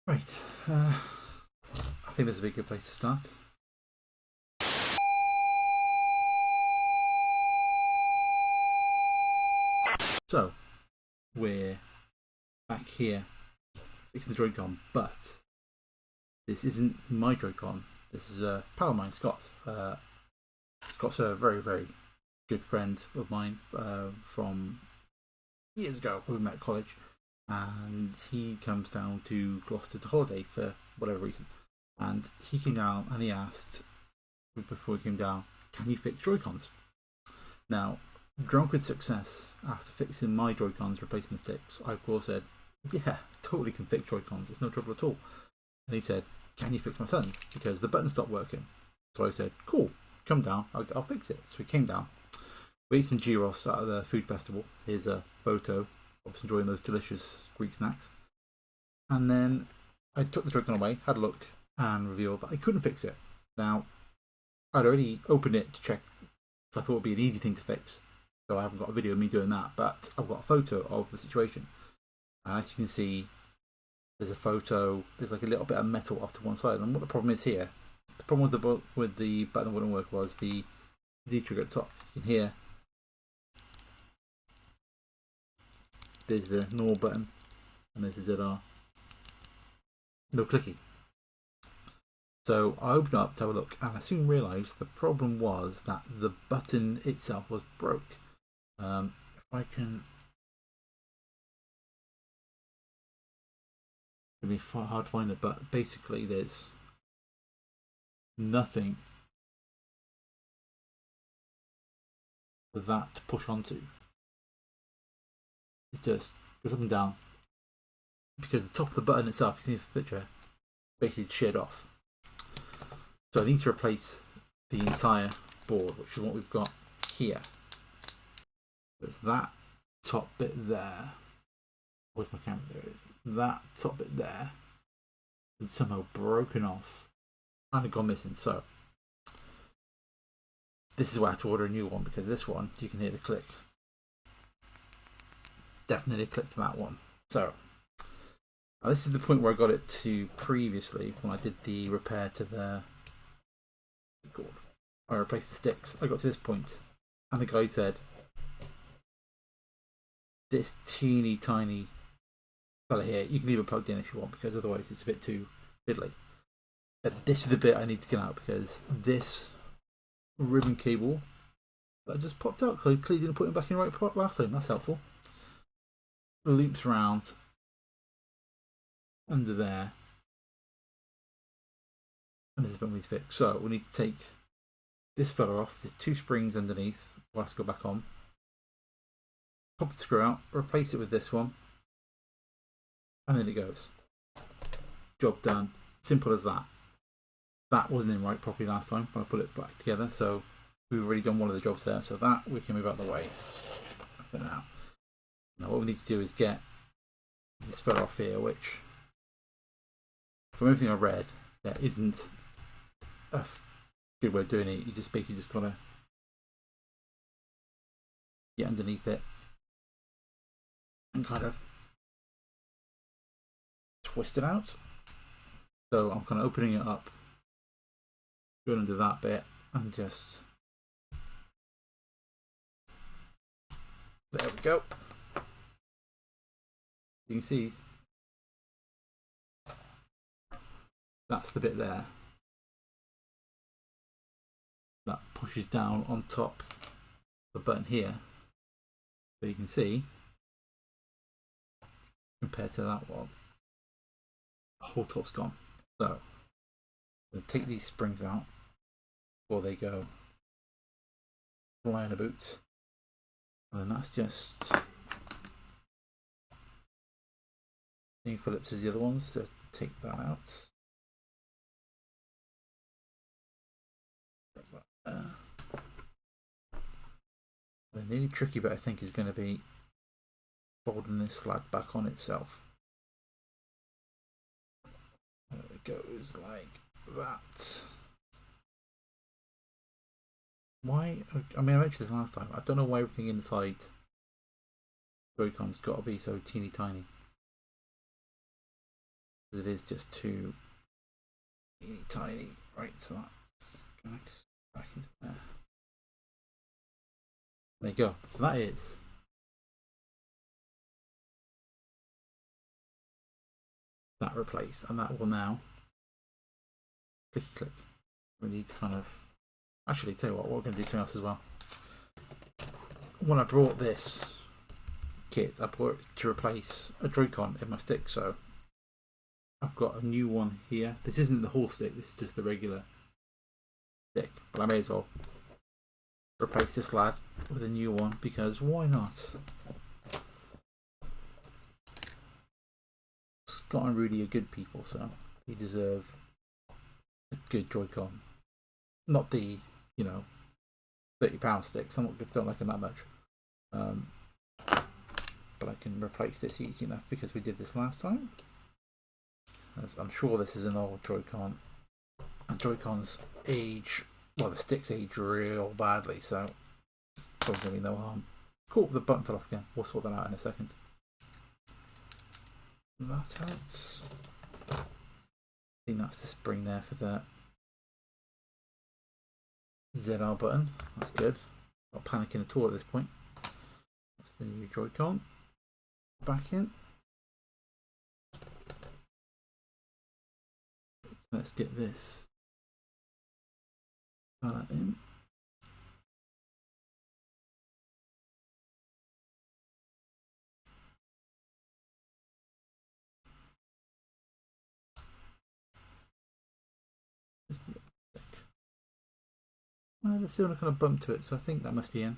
Right, I think this would be a good place to start. So, we're back here fixing the Joy-Con, but this isn't my Joy-Con. This is a pal of mine, Scott. Scott's a very, very good friend of mine from years ago when we met at college, and he comes down to Gloucester to holiday for whatever reason. And he came down and he asked, before he came down, can you fix Joy-Cons? Now, drunk with success after fixing my Joy-Cons, replacing the sticks, I of course said, yeah, totally can fix Joy-Cons, it's no trouble at all. And he said, can you fix my son's? Because the button stopped working. So I said, cool, come down, I'll fix it. So he came down. We ate some gyros at the food festival. Here's a photo of us enjoying those delicious Greek snacks. And then I took the Joy-Con away, had a look, and revealed that I couldn't fix it. Now, I'd already opened it to check, so I thought it would be an easy thing to fix. So I haven't got a video of me doing that, but I've got a photo of the situation. As you can see, there's a photo, there's like a little bit of metal off to one side. And what the problem is here, the problem with the button that wouldn't work was the Z trigger at the top. You can hear there's the normal button and there's the ZR. No clicky. So I opened up to have a look, and I soon realised the problem was that the button itself was broke. If I can, it'll be hard to find it, but basically there's nothing for that to push onto. It's just goes up and down because the top of the button itself, you see the picture, basically sheared off. So I need to replace the entire board, which is what we've got here. It's that top bit there. Where's my camera? There it is. That top bit there is somehow broken off and gone missing. So this is why I have to order a new one, because this one, you can hear the click. Definitely clicked that one. So now this is the point where I got it to previously when I did the repair to the I replaced the sticks. I got to this point and the guy said, this teeny tiny fella here, you can leave it plugged in if you want, because otherwise it's a bit too fiddly. But this is the bit I need to get out, because this ribbon cable that just popped out, because I clearly didn't put it back in the right part last time. That's helpful. Loops around under there, and this is what we need to fix. So we need to take this fella off. There's two springs underneath. We'll have to go back on. Pop the screw out, replace it with this one, and then it goes. Job done. Simple as that. That wasn't in right properly last time when I put it back together, so we've already done one of the jobs there, so that we can move out of the way for now. Now what we need to do is get this fella off here, which from everything I read, there isn't a good way of doing it. You just basically just gotta get underneath it and kind of twist it out. So I'm kind of opening it up, going under that bit, and just there we go. You can see that's the bit there that pushes down on top of the button here. So you can see, compared to that one, the whole top's gone. So I'm going to take these springs out before they go flying about, and then that's just same Phillips as the other ones, so take that out. The really tricky bit I think is going to be folding this slag back on itself. It goes like that. Why? I mean, I mentioned this last time. I don't know why everything inside Joy-Con's got to be so teeny tiny. It is just too tiny. Right, so that's going back into there. There you go. So that is that replaced, and that will now click. We need to kind of actually tell you what we're going to do something else as well. When I brought this kit, I brought it to replace a Joy-Con in my stick, so I've got a new one here. This isn't the whole stick, this is just the regular stick, but I may as well replace this lad with a new one because why not? Scott and Rudy are good people, so they deserve a good Joy-Con. Not the, you know, £30 sticks. I don't like them that much. But I can replace this easy enough because we did this last time. As I'm sure this is an old Joy-Con. And Joy-Cons age, well, the sticks age real badly, so it's probably going to be no harm. Cool, the button fell off again. We'll sort that out in a second. That helps. I think that's the spring there for the ZR button. That's good. Not panicking at all at this point. That's the new Joy-Con. Back in. So let's get this. Put that in. Let's see when I kind of bump to it, so I think that must be in.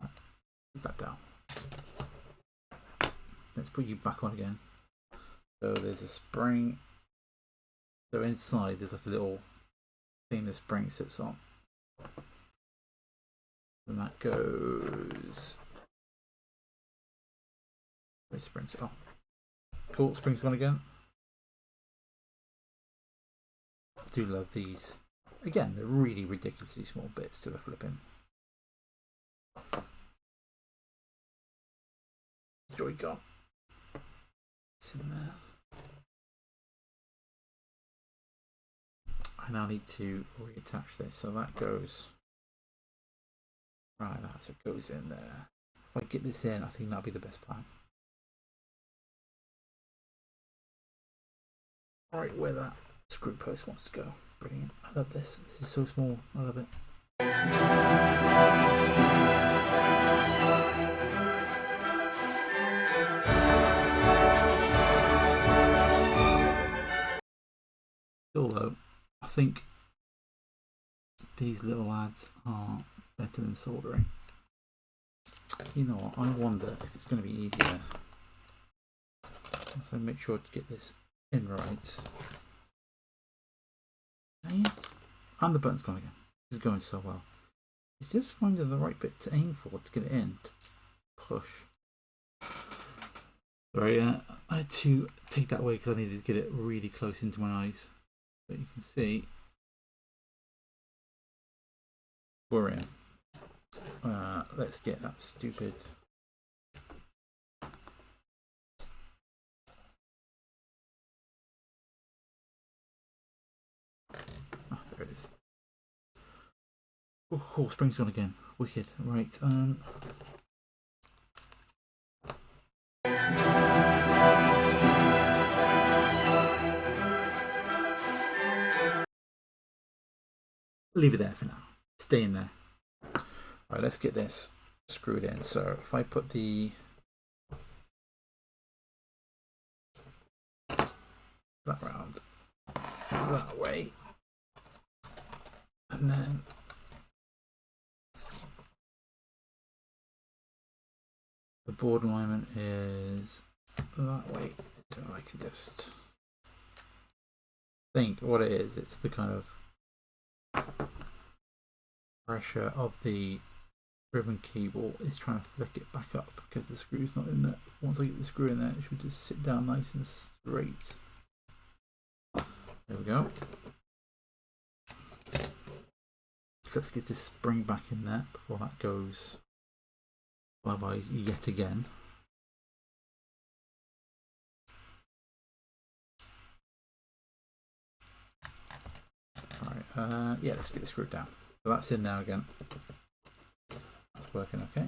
Put that down. Let's put you back on again. So there's a spring. So inside there's like a little thing the spring sits on. And that goes. Where's springs? Oh. Cool, spring's gone again. I do love these. Again, they're really ridiculously small bits to the flipping Joy-Con. It's in there. I now need to reattach this, so that goes right. So it goes in there. If I get this in, I think that'll be the best plan. Right where that screw post wants to go. Brilliant. I love this. This is so small. I love it. Still though, I think these little lads are better than soldering. You know what? I wonder if it's going to be easier. So make sure to get this in right. And the button's gone again. This is going so well. It's just finding the right bit to aim for to get it in. To push. Sorry, I had to take that away because I needed to get it really close into my eyes. But you can see we're in. Let's get that stupid. There it is. Oh, spring's gone again. Wicked. Right. Leave it there for now. Stay in there. Alright, let's get this screwed in. So if I put the that round that way, and then the board alignment is that way, so I can just think what it is. It's the kind of pressure of the ribbon cable is trying to flick it back up because the screw's not in there. Once I get the screw in there, it should just sit down nice and straight. There we go. So let's get this spring back in there before that goes bye-byes yet again. Yeah, let's get the screw down. So that's in now again. That's working okay.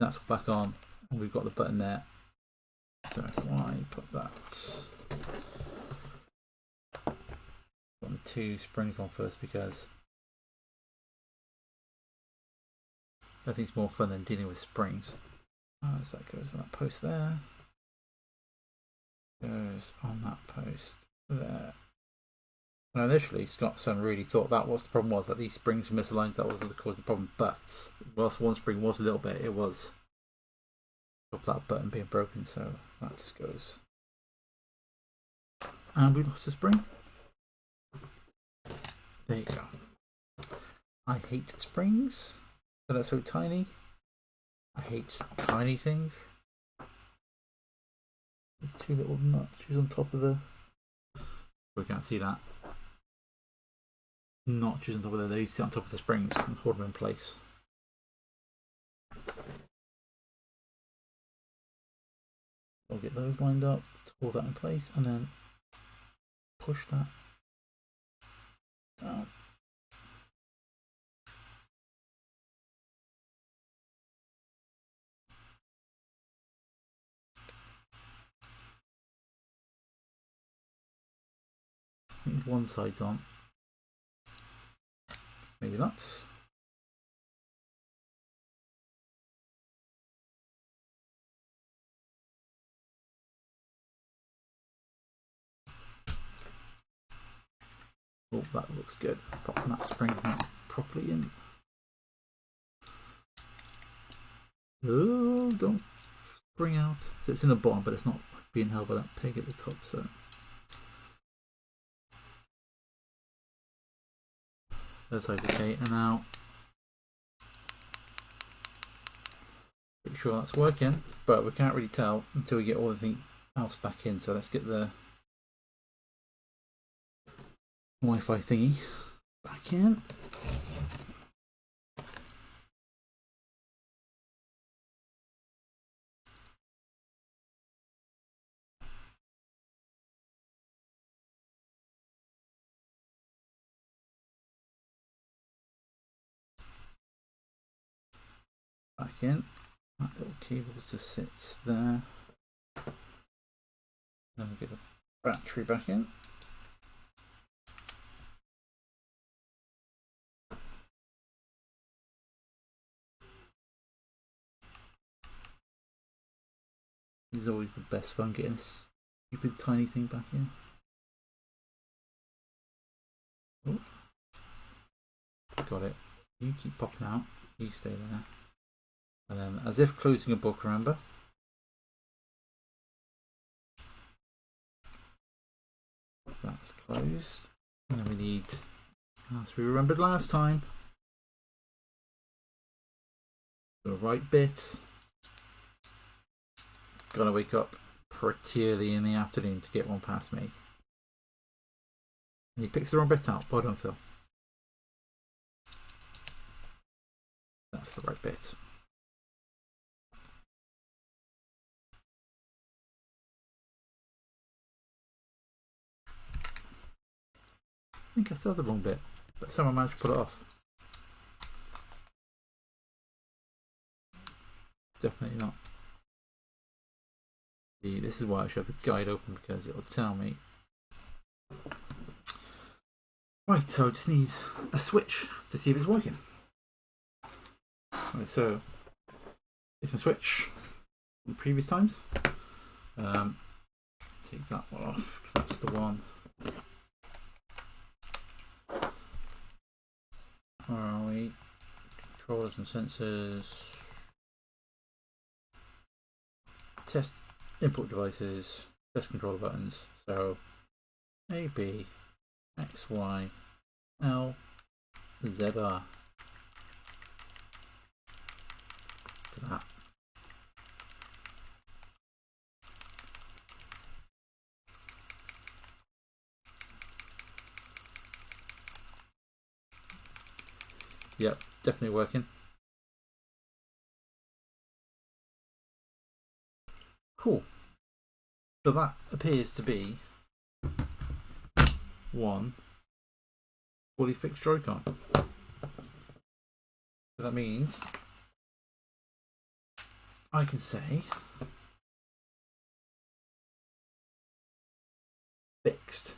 That's back on, and we've got the button there. So if I put that, put the two springs on first because I think it's more fun than dealing with springs. So that goes on that post there. Goes on that post there. Now initially Scott-Sun really thought that was the problem, was that these springs were misaligned, that was the cause of the problem, but whilst one spring was a little bit, it was that button being broken, so that just goes. And we lost a spring. There you go. I hate springs, but they're so tiny. I hate tiny things. There's two little notches on top of the. We can't see that. Notches on top of there. They sit on top of the springs and hold them in place. I'll get those lined up to hold that in place, and then push that down. I think one side's on. Maybe that's. Oh, that looks good. But that spring's not properly in. Oh, don't spring out. So it's in the bottom, but it's not being held by that peg at the top. So that's okay. And now make sure that's working, but we can't really tell until we get all everything else back in. So let's get the Wi-Fi thingy back in. Back in. That little cable just sits there. Then we get the battery back in. This is always the best fun, getting this stupid tiny thing back in. Oh. Got it. You keep popping out. You stay there. And then, as if closing a book, remember? That's closed. And then we need, as we remembered last time, the right bit. Gotta wake up pretty early in the afternoon to get one past me. And he picks the wrong bit out. Well done, Phil. That's the right bit. I think I still have the wrong bit, but someone managed to pull it off. Definitely not. This is why I should have the guide open, because it'll tell me. Right, so I just need a switch to see if it's working. Right, so it's my switch from previous times. Take that one off because that's the one. Where are we? Controllers and sensors. Test input devices. Test controller buttons. So A, B, X, Y, L, Z, R. Look at that. Yep, definitely working. Cool. So that appears to be one fully fixed Joy-Con. So that means I can say fixed.